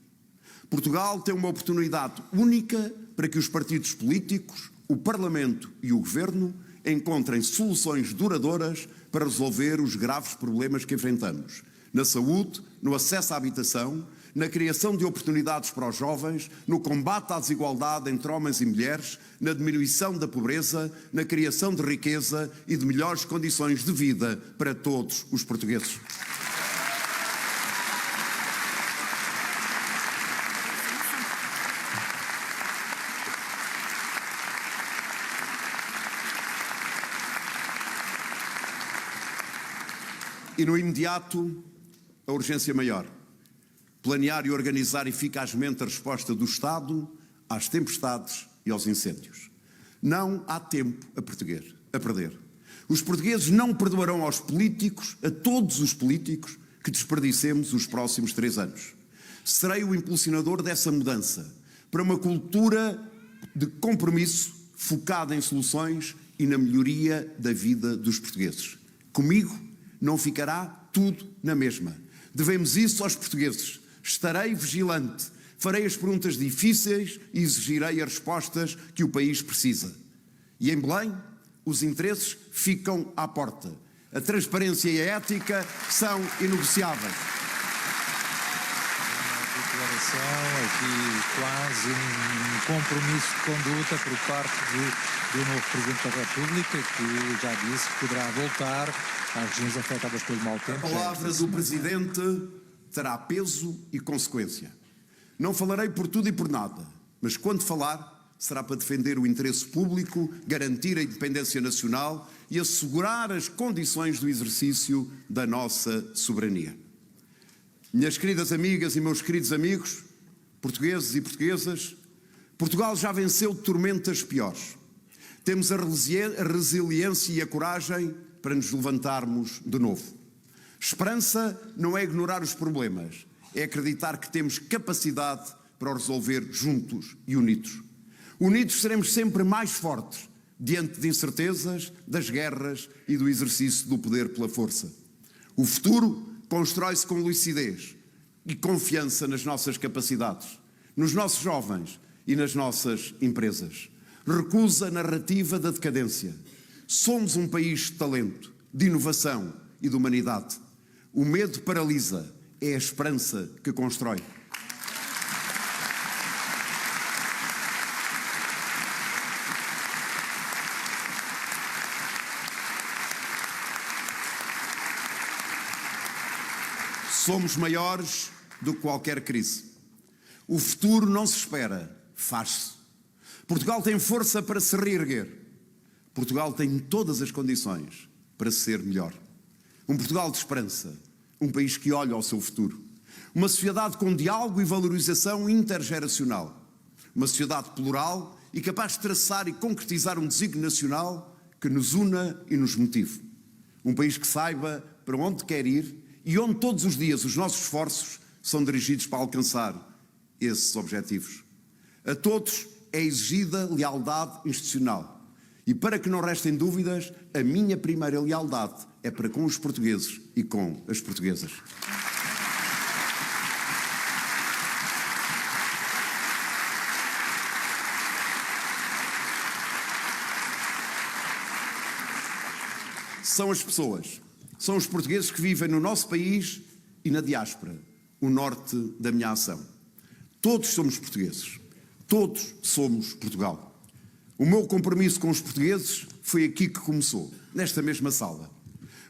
Speaker 9: Portugal tem uma oportunidade única para que os partidos políticos, o Parlamento e o Governo encontrem soluções duradouras para resolver os graves problemas que enfrentamos na saúde, no acesso à habitação, na criação de oportunidades para os jovens, no combate à desigualdade entre homens e mulheres, na diminuição da pobreza, na criação de riqueza e de melhores condições de vida para todos os portugueses. E no imediato, a urgência maior. Planear e organizar eficazmente a resposta do Estado às tempestades e aos incêndios. Não há tempo a perder. Os portugueses não perdoarão aos políticos, a todos os políticos, que desperdicemos os próximos 3 anos. Serei o impulsionador dessa mudança para uma cultura de compromisso focada em soluções e na melhoria da vida dos portugueses. Comigo não ficará tudo na mesma. Devemos isso aos portugueses. Estarei vigilante, farei as perguntas difíceis e exigirei as respostas que o país precisa. E em Belém, os interesses ficam à porta. A transparência e a ética são inegociáveis.
Speaker 10: Aqui quase um compromisso de conduta por parte do novo Presidente da República, que já disse que poderá voltar às regiões afetadas pelo mau tempo.
Speaker 9: A palavra do Presidente terá peso e consequência. Não falarei por tudo e por nada, mas quando falar, será para defender o interesse público, garantir a independência nacional e assegurar as condições do exercício da nossa soberania. Minhas queridas amigas e meus queridos amigos, portugueses e portuguesas, Portugal já venceu tormentas piores. Temos a resiliência e a coragem para nos levantarmos de novo. Esperança não é ignorar os problemas, é acreditar que temos capacidade para os resolver juntos e unidos. Unidos seremos sempre mais fortes diante de incertezas, das guerras e do exercício do poder pela força. O futuro constrói-se com lucidez e confiança nas nossas capacidades, nos nossos jovens e nas nossas empresas. Recusa a narrativa da decadência. Somos um país de talento, de inovação e de humanidade. O medo paralisa, é a esperança que constrói. Somos maiores do que qualquer crise. O futuro não se espera, faz-se. Portugal tem força para se reerguer. Portugal tem todas as condições para ser melhor. Um Portugal de esperança, um país que olha ao seu futuro. Uma sociedade com diálogo e valorização intergeracional. Uma sociedade plural e capaz de traçar e concretizar um desígnio nacional que nos una e nos motive. Um país que saiba para onde quer ir e onde todos os dias os nossos esforços são dirigidos para alcançar esses objetivos. A todos é exigida lealdade institucional. E para que não restem dúvidas, a minha primeira lealdade é para com os portugueses e com as portuguesas. São as pessoas, são os portugueses que vivem no nosso país e na diáspora, o norte da minha ação. Todos somos portugueses, todos somos Portugal. O meu compromisso com os portugueses foi aqui que começou, nesta mesma sala.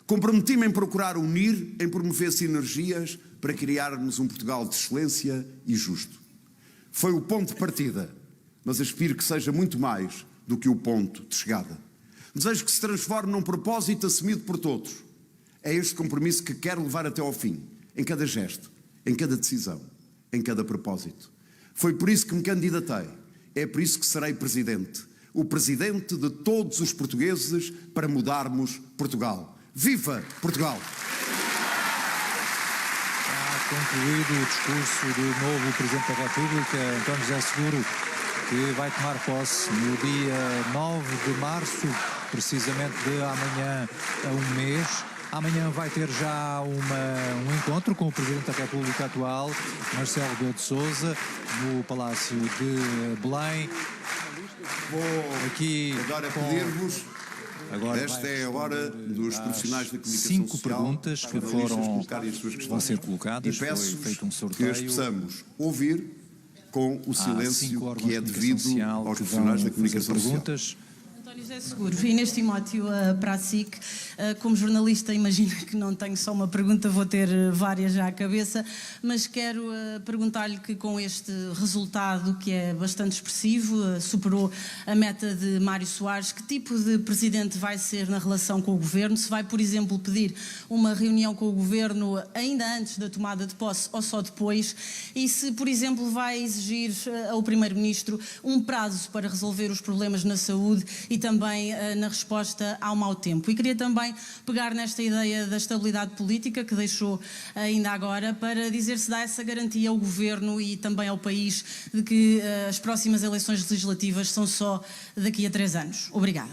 Speaker 9: Comprometi-me em procurar unir, em promover sinergias para criarmos um Portugal de excelência e justo. Foi o ponto de partida, mas aspiro que seja muito mais do que o ponto de chegada. Desejo que se transforme num propósito assumido por todos. É este compromisso que quero levar até ao fim, em cada gesto, em cada decisão, em cada propósito. Foi por isso que me candidatei. É por isso que serei presidente. O presidente de todos os portugueses para mudarmos Portugal. Viva Portugal!
Speaker 10: Concluído o discurso do novo Presidente da República, António José Seguro, que vai tomar posse no dia 9 de março, precisamente de amanhã a um mês. Amanhã vai ter já um encontro com o Presidente da República atual, Marcelo Rebelo de Sousa, no Palácio de Belém.
Speaker 9: Vou
Speaker 10: aqui
Speaker 9: agora pedir-vos. Esta é a hora dos profissionais da comunicação
Speaker 10: 5
Speaker 9: social,
Speaker 10: perguntas que vão ser colocadas.
Speaker 9: E peço
Speaker 10: foi feito um
Speaker 9: que
Speaker 10: sorteio.
Speaker 9: as possamos ouvir com o silêncio que é devido aos
Speaker 10: que
Speaker 9: profissionais da
Speaker 10: vão
Speaker 9: comunicação
Speaker 10: fazer
Speaker 9: social.
Speaker 10: perguntas.
Speaker 8: António José Seguro, Inês Timóteo para a SIC. Como jornalista, imagino que não tenho só uma pergunta, vou ter várias já à cabeça, mas quero perguntar-lhe que com este resultado, que é bastante expressivo, superou a meta de Mário Soares, que tipo de presidente vai ser na relação com o governo? Se vai, por exemplo, pedir uma reunião com o governo ainda antes da tomada de posse ou só depois? E se, por exemplo, vai exigir ao primeiro-ministro um prazo para resolver os problemas na saúde e também na resposta ao mau tempo? E queria também pegar nesta ideia da estabilidade política que deixou ainda agora, para dizer se dá essa garantia ao governo e também ao país de que as próximas eleições legislativas são só daqui a 3 anos. Obrigada.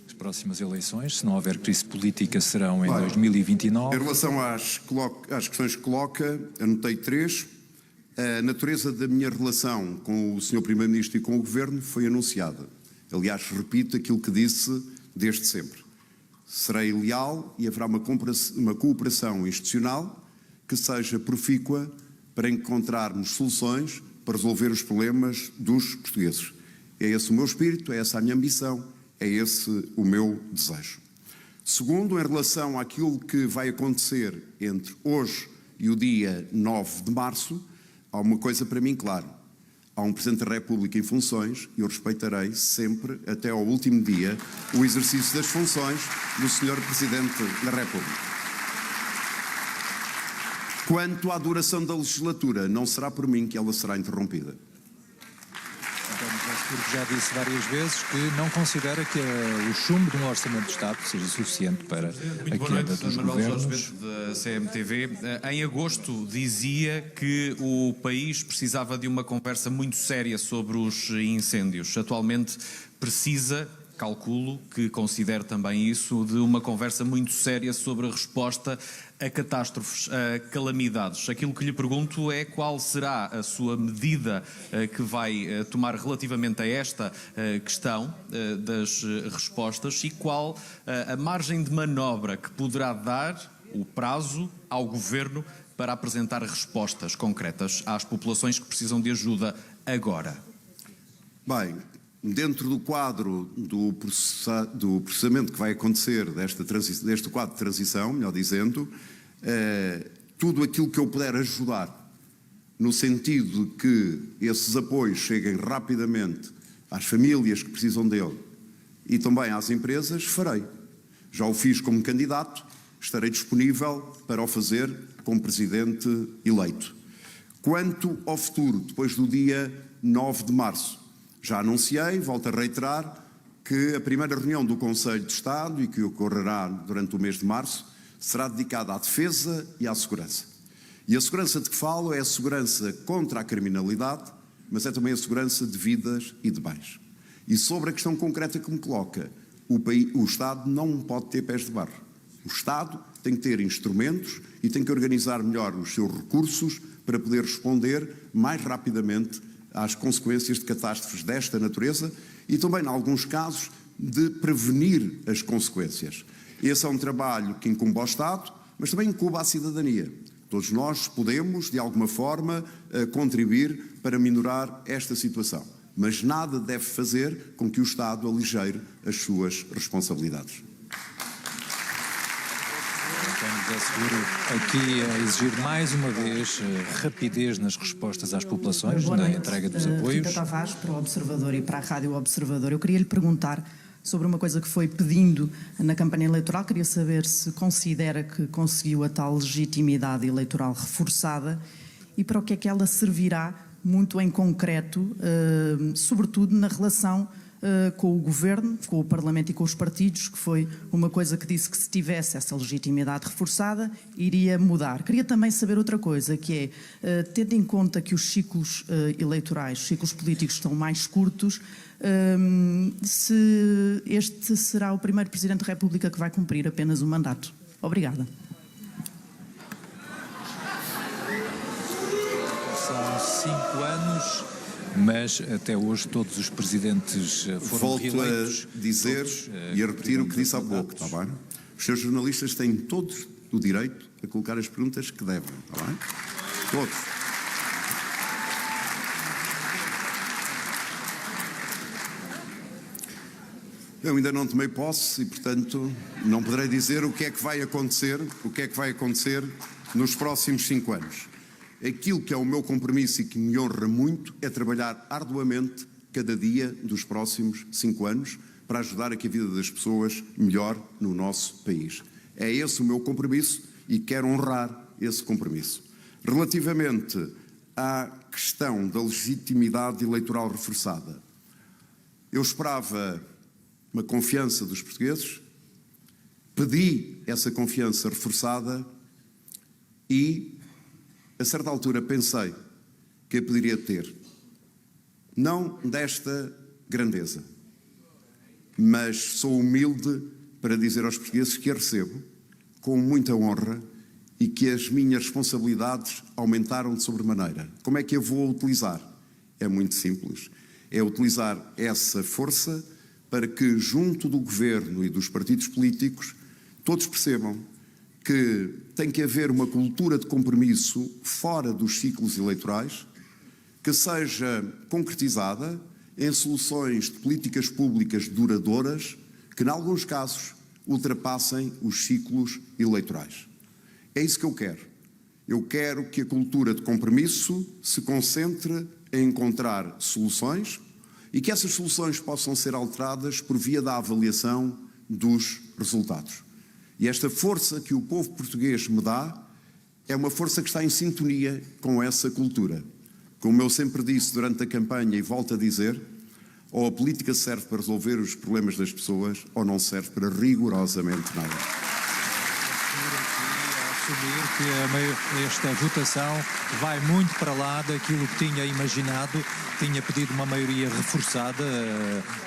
Speaker 10: As próximas eleições, se não houver crise política, serão em 2029.
Speaker 9: Em relação às questões que coloca, anotei 3. A natureza da minha relação com o Sr. Primeiro-Ministro e com o Governo foi anunciada. Aliás, repito aquilo que disse desde sempre. Serei leal e haverá uma cooperação institucional que seja profícua para encontrarmos soluções para resolver os problemas dos portugueses. É esse o meu espírito, é essa a minha ambição, é esse o meu desejo. Segundo, em relação àquilo que vai acontecer entre hoje e o dia 9 de março, há uma coisa para mim clara. Há um Presidente da República em funções e eu respeitarei sempre, até ao último dia, o exercício das funções do Sr. Presidente da República. Quanto à duração da legislatura, não será por mim que ela será interrompida.
Speaker 10: Porque já disse várias vezes que não considera que o chumbo de um orçamento de Estado seja suficiente para a queda dos governos.
Speaker 12: Da CMTV. Em agosto dizia que o país precisava de uma conversa muito séria sobre os incêndios. Atualmente precisa, calculo que considere também isso, de uma conversa muito séria sobre a resposta a catástrofes, a calamidades. Aquilo que lhe pergunto é qual será a sua medida que vai tomar relativamente a esta questão das respostas e qual a margem de manobra que poderá dar, o prazo ao Governo para apresentar respostas concretas às populações que precisam de ajuda agora.
Speaker 9: Bem, dentro do quadro do processamento que vai acontecer deste quadro de transição, melhor dizendo, tudo aquilo que eu puder ajudar no sentido de que esses apoios cheguem rapidamente às famílias que precisam dele e também às empresas, farei. Já o fiz como candidato, estarei disponível para o fazer como Presidente eleito. Quanto ao futuro, depois do dia 9 de março, já anunciei, volto a reiterar, que a primeira reunião do Conselho de Estado, e que ocorrerá durante o mês de março, será dedicada à defesa e à segurança. E a segurança de que falo é a segurança contra a criminalidade, mas é também a segurança de vidas e de bens. E sobre a questão concreta que me coloca, o Estado não pode ter pés de barro. O Estado tem que ter instrumentos e tem que organizar melhor os seus recursos para poder responder mais rapidamente às consequências de catástrofes desta natureza e também, em alguns casos, de prevenir as consequências. Esse é um trabalho que incumbe ao Estado, mas também incumbe à cidadania. Todos nós podemos, de alguma forma, contribuir para minorar esta situação. Mas nada deve fazer com que o Estado aligeire as suas responsabilidades.
Speaker 10: Aqui a exigir mais uma vez rapidez nas respostas às populações, na entrega dos apoios.
Speaker 13: Rita Tavares, para o Observador e para a Rádio Observador. Eu queria lhe perguntar sobre uma coisa que foi pedindo na campanha eleitoral. Queria saber se considera que conseguiu a tal legitimidade eleitoral reforçada e para o que é que ela servirá muito em concreto, sobretudo na relação com o Governo, com o Parlamento e com os partidos, que foi uma coisa que disse que se tivesse essa legitimidade reforçada, iria mudar. Queria também saber outra coisa, que é, tendo em conta que os ciclos eleitorais, os ciclos políticos estão mais curtos, se este será o primeiro Presidente da República que vai cumprir apenas um mandato. Obrigada.
Speaker 10: São 5 anos, mas até hoje todos os presidentes foram reeleitos.
Speaker 9: Volto a dizer e a repetir o que disse há pouco, está bem? Os seus jornalistas têm todos o direito a colocar as perguntas que devem, está bem? Todos. Eu ainda não tomei posse e, portanto, não poderei dizer o que é que vai acontecer, nos próximos 5 anos. Aquilo que é o meu compromisso e que me honra muito é trabalhar arduamente cada dia dos próximos 5 anos para ajudar a que a vida das pessoas melhore no nosso país. É esse o meu compromisso e quero honrar esse compromisso. Relativamente à questão da legitimidade eleitoral reforçada, eu esperava uma confiança dos portugueses, pedi essa confiança reforçada e, a certa altura, pensei que a poderia ter. Não desta grandeza, mas sou humilde para dizer aos portugueses que a recebo com muita honra e que as minhas responsabilidades aumentaram de sobremaneira. Como é que eu vou utilizar? É muito simples. É utilizar essa força para que, junto do Governo e dos partidos políticos, todos percebam que tem que haver uma cultura de compromisso fora dos ciclos eleitorais, que seja concretizada em soluções de políticas públicas duradouras, que, em alguns casos, ultrapassem os ciclos eleitorais. É isso que eu quero. Eu quero que a cultura de compromisso se concentre em encontrar soluções e que essas soluções possam ser alteradas por via da avaliação dos resultados. E esta força que o povo português me dá é uma força que está em sintonia com essa cultura. Como eu sempre disse durante a campanha e volto a dizer, ou a política serve para resolver os problemas das pessoas ou não serve para rigorosamente nada.
Speaker 10: Assumir que esta votação vai muito para lá daquilo que tinha imaginado, tinha pedido uma maioria reforçada,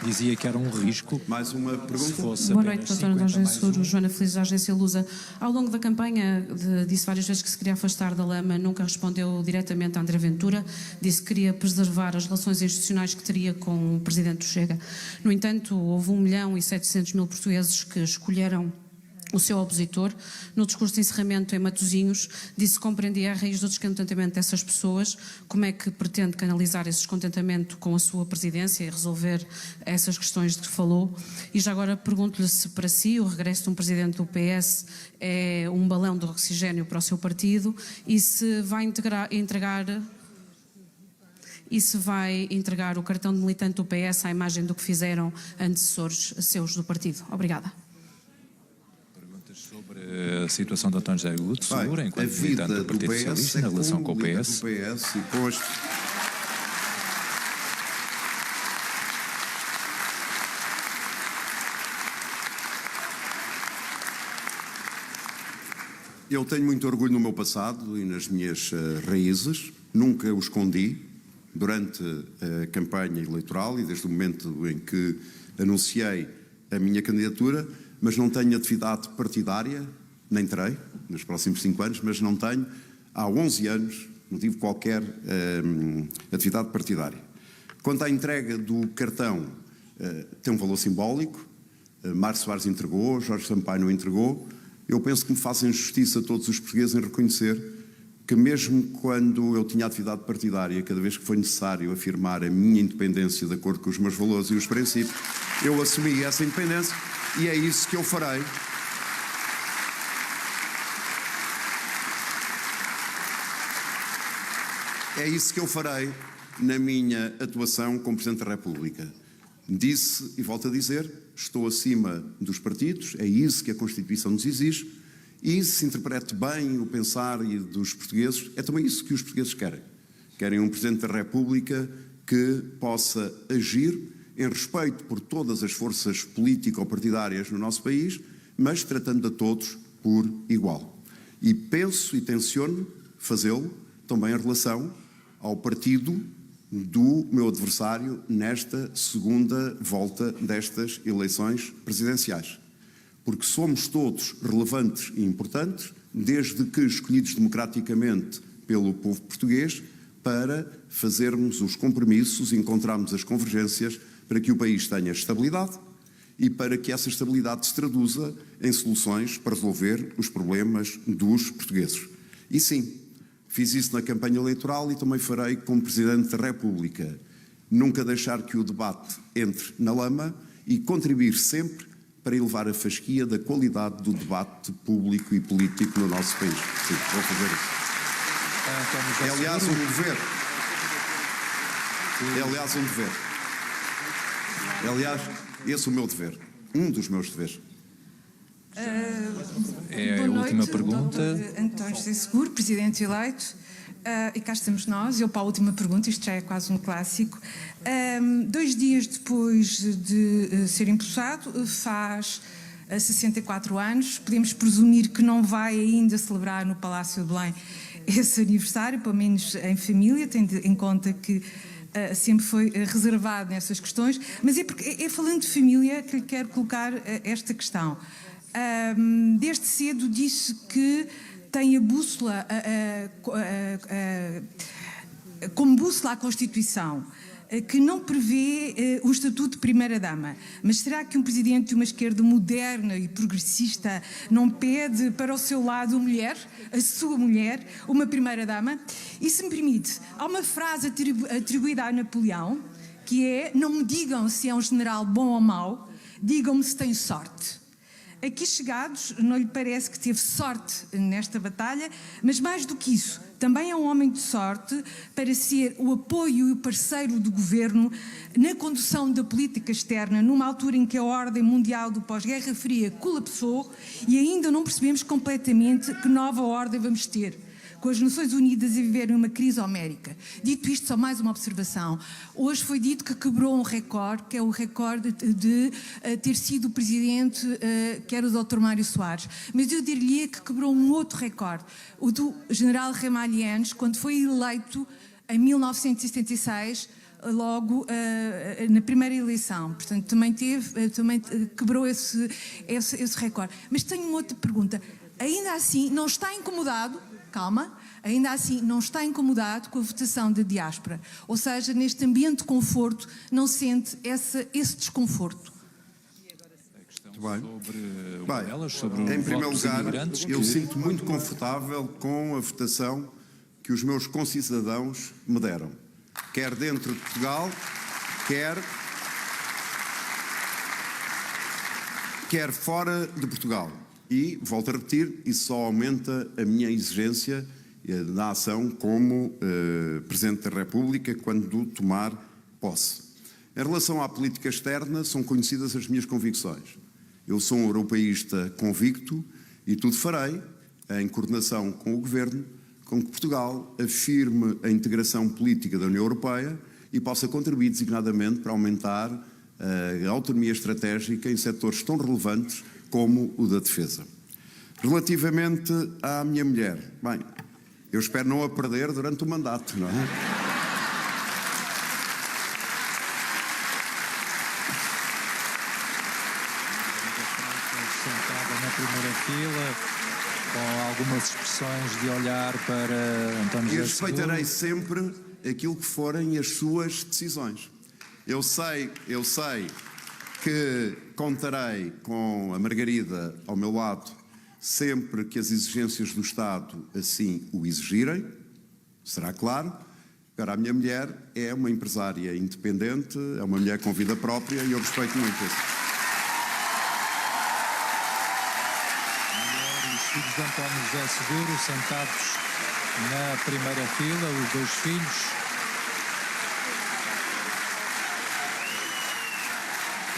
Speaker 10: dizia que era um risco.
Speaker 9: Mais uma pergunta?
Speaker 8: Boa noite, Dr. António Suro, Joana Feliz, da Agência Lusa. Ao longo da campanha disse várias vezes que se queria afastar da lama, nunca respondeu diretamente a André Ventura, disse que queria preservar as relações institucionais que teria com o Presidente do Chega. No entanto, houve 1.700.000 portugueses que escolheram o seu opositor. No discurso de encerramento em Matosinhos, disse que compreendia a raiz do descontentamento dessas pessoas. Como é que pretende canalizar esse descontentamento com a sua presidência e resolver essas questões de que falou? E já agora pergunto-lhe se para si o regresso de um presidente do PS é um balão de oxigênio para o seu partido e se vai entregar o cartão de militante do PS à imagem do que fizeram antecessores seus do partido. Obrigada.
Speaker 10: Sobre a situação de António José Guto Segura, enquanto militante do Partido Socialista, na relação com o PS.
Speaker 9: Eu tenho muito orgulho no meu passado e nas minhas raízes, nunca o escondi durante a campanha eleitoral e desde o momento em que anunciei a minha candidatura, mas não tenho atividade partidária, nem terei nos próximos 5 anos, mas não tenho. Há 11 anos não tive qualquer atividade partidária. Quanto à entrega do cartão, tem um valor simbólico. Mário Soares entregou, Jorge Sampaio não entregou. Eu penso que me fazem justiça a todos os portugueses em reconhecer que mesmo quando eu tinha atividade partidária, cada vez que foi necessário afirmar a minha independência de acordo com os meus valores e os princípios, eu assumi essa independência. E é isso que eu farei. É isso que eu farei na minha atuação como Presidente da República. Disse, e volto a dizer, estou acima dos partidos, é isso que a Constituição nos exige, e se interprete bem o pensar dos portugueses, é também isso que os portugueses querem. Querem um Presidente da República que possa agir em respeito por todas as forças político-partidárias no nosso país, mas tratando a todos por igual. E penso e tenciono fazê-lo também em relação ao partido do meu adversário nesta segunda volta destas eleições presidenciais. Porque somos todos relevantes e importantes, desde que escolhidos democraticamente pelo povo português, para fazermos os compromissos, encontrarmos as convergências para que o país tenha estabilidade e para que essa estabilidade se traduza em soluções para resolver os problemas dos portugueses. E sim, fiz isso na campanha eleitoral e também farei como Presidente da República. Nunca deixar que o debate entre na lama e contribuir sempre para elevar a fasquia da qualidade do debate público e político no nosso país. Sim, vou fazer isso. É, aliás, um dever. É, aliás, um dever. É, aliás, esse é o meu dever. Um dos meus deveres.
Speaker 14: É a última pergunta. António José Seguro, Presidente eleito. E cá estamos nós. Eu para a última pergunta, isto já é quase um clássico. 2 dias depois de ser empossado, faz 64 anos. Podemos presumir que não vai ainda celebrar no Palácio de Belém esse aniversário, pelo menos em família, tendo em conta que sempre foi reservado nessas questões. Mas é falando de família que lhe quero colocar esta questão. Desde cedo disse que tem a bússola como bússola a Constituição, que não prevê o Estatuto de Primeira-Dama. Mas será que um presidente de uma esquerda moderna e progressista não pede para o seu lado uma mulher, a sua mulher, uma Primeira-Dama? E se me permite, há uma frase atribuída a Napoleão, que é: não me digam se é um general bom ou mau, digam-me se tem sorte. Aqui chegados, não lhe parece que teve sorte nesta batalha, mas mais do que isso, também é um homem de sorte para ser o apoio e o parceiro do governo na condução da política externa, numa altura em que a ordem mundial do pós-Guerra Fria colapsou e ainda não percebemos completamente que nova ordem vamos ter, com as Nações Unidas a viverem uma crise homérica. Dito isto, só mais uma observação. Hoje foi dito que quebrou um recorde, que é o recorde de ter sido o presidente, que era o Dr. Mário Soares. Mas eu diria que quebrou um outro recorde, o do general Ramalhianes, quando foi eleito em 1976, logo na primeira eleição. Portanto, também quebrou esse recorde. Mas tenho uma outra pergunta. Ainda assim, não está incomodado? Calma, ainda assim não está incomodado com a votação da diáspora. Ou seja, neste ambiente de conforto, não sente esse desconforto.
Speaker 9: Em primeiro lugar, eu sinto muito confortável com a votação que os meus concidadãos me deram. Quer dentro de Portugal, quer fora de Portugal. E, volto a repetir, isso só aumenta a minha exigência na ação como Presidente da República quando tomar posse. Em relação à política externa, são conhecidas as minhas convicções. Eu sou um europeísta convicto e tudo farei, em coordenação com o Governo, com que Portugal afirme a integração política da União Europeia e possa contribuir designadamente para aumentar a autonomia estratégica em setores tão relevantes como o da defesa. Relativamente à minha mulher, bem, eu espero não a perder durante o mandato, não é?
Speaker 10: Sentada na primeira fila, com algumas expressões de olhar para António José Seguro.
Speaker 9: E respeitarei sempre aquilo que forem as suas decisões. Eu sei que contarei com a Margarida ao meu lado sempre que as exigências do Estado assim o exigirem, será claro. Agora, a minha mulher é uma empresária independente, é uma mulher com vida própria e eu respeito muito isso.
Speaker 10: Os filhos de António José Seguro sentados na primeira fila, os 2 filhos.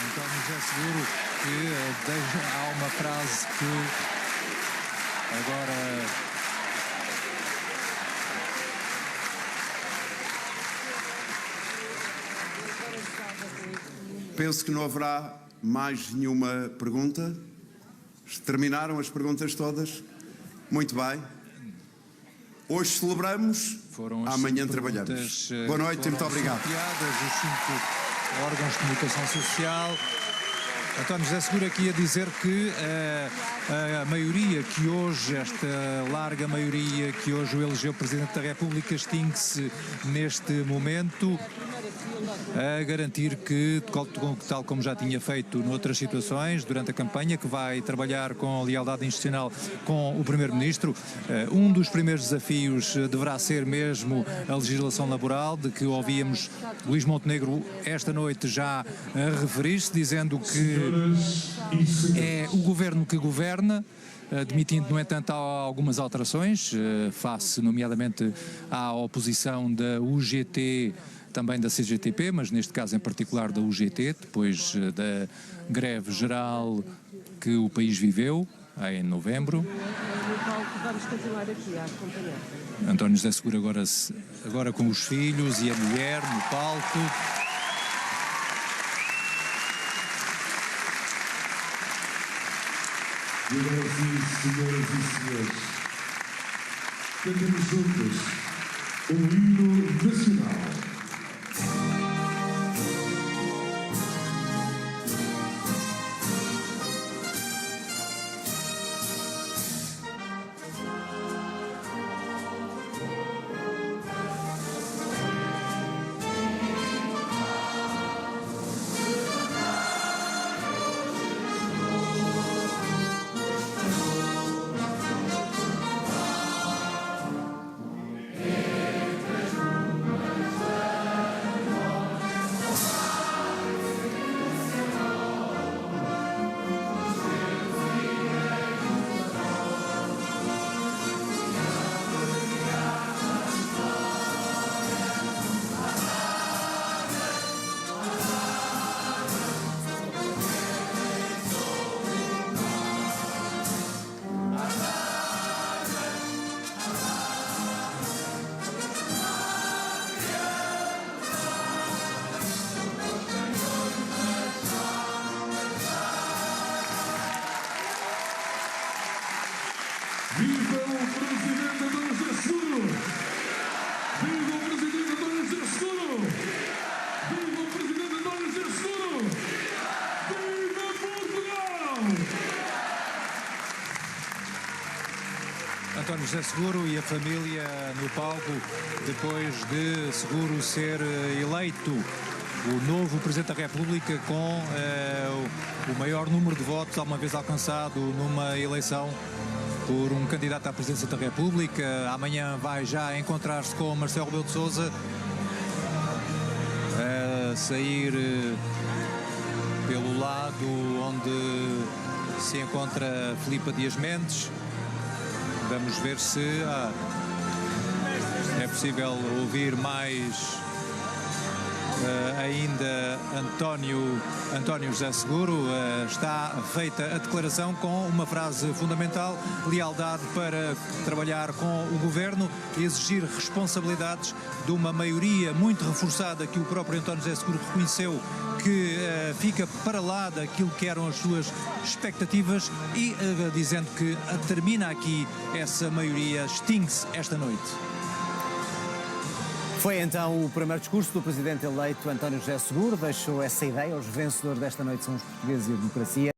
Speaker 10: António José Seguro, que há uma frase que agora
Speaker 9: Penso que não haverá mais nenhuma pergunta. Terminaram as perguntas todas? Muito bem. Hoje celebramos, amanhã trabalhamos. Boa noite e muito obrigado.
Speaker 10: Os 5 órgãos de comunicação social. António José Seguro aqui a dizer que a maioria que hoje, esta larga maioria que hoje o elegeu Presidente da República, extingue-se neste momento, a garantir que, tal como já tinha feito noutras situações durante a campanha, que vai trabalhar com lealdade institucional com o Primeiro-Ministro. Um dos primeiros desafios deverá ser mesmo a legislação laboral, de que ouvíamos Luís Montenegro esta noite já a referir-se, dizendo que é o governo que governa, admitindo, no entanto, algumas alterações, face, nomeadamente, à oposição da UGT, também da CGTP, mas neste caso em particular da UGT, depois da greve geral que o país viveu em novembro.
Speaker 15: Vamos continuar aqui a acompanhar.
Speaker 10: António José Seguro agora com os filhos e a mulher no palco.
Speaker 3: Senhoras e senhores, cantemos juntos o hino nacional. Viva o Presidente António José Seguro! Viva o Presidente António José Seguro! Viva o Presidente António José Seguro! Viva Portugal!
Speaker 10: António José Seguro e a família no palco, depois de Seguro ser eleito o novo Presidente da República com o maior número de votos alguma vez alcançado numa eleição por um candidato à presidência da República. Amanhã vai já encontrar-se com Marcelo Rebelo de Sousa, a sair pelo lado onde se encontra Filipe Dias Mendes. Vamos ver se é possível ouvir mais ainda António José Seguro. Está feita a declaração com uma frase fundamental: lealdade para trabalhar com o governo, exigir responsabilidades de uma maioria muito reforçada que o próprio António José Seguro reconheceu que fica para lá daquilo que eram as suas expectativas e dizendo que termina aqui essa maioria, extingue-se esta noite.
Speaker 16: Foi então o primeiro discurso do presidente eleito António José Seguro. Deixou essa ideia: os vencedores desta noite são os portugueses e a democracia.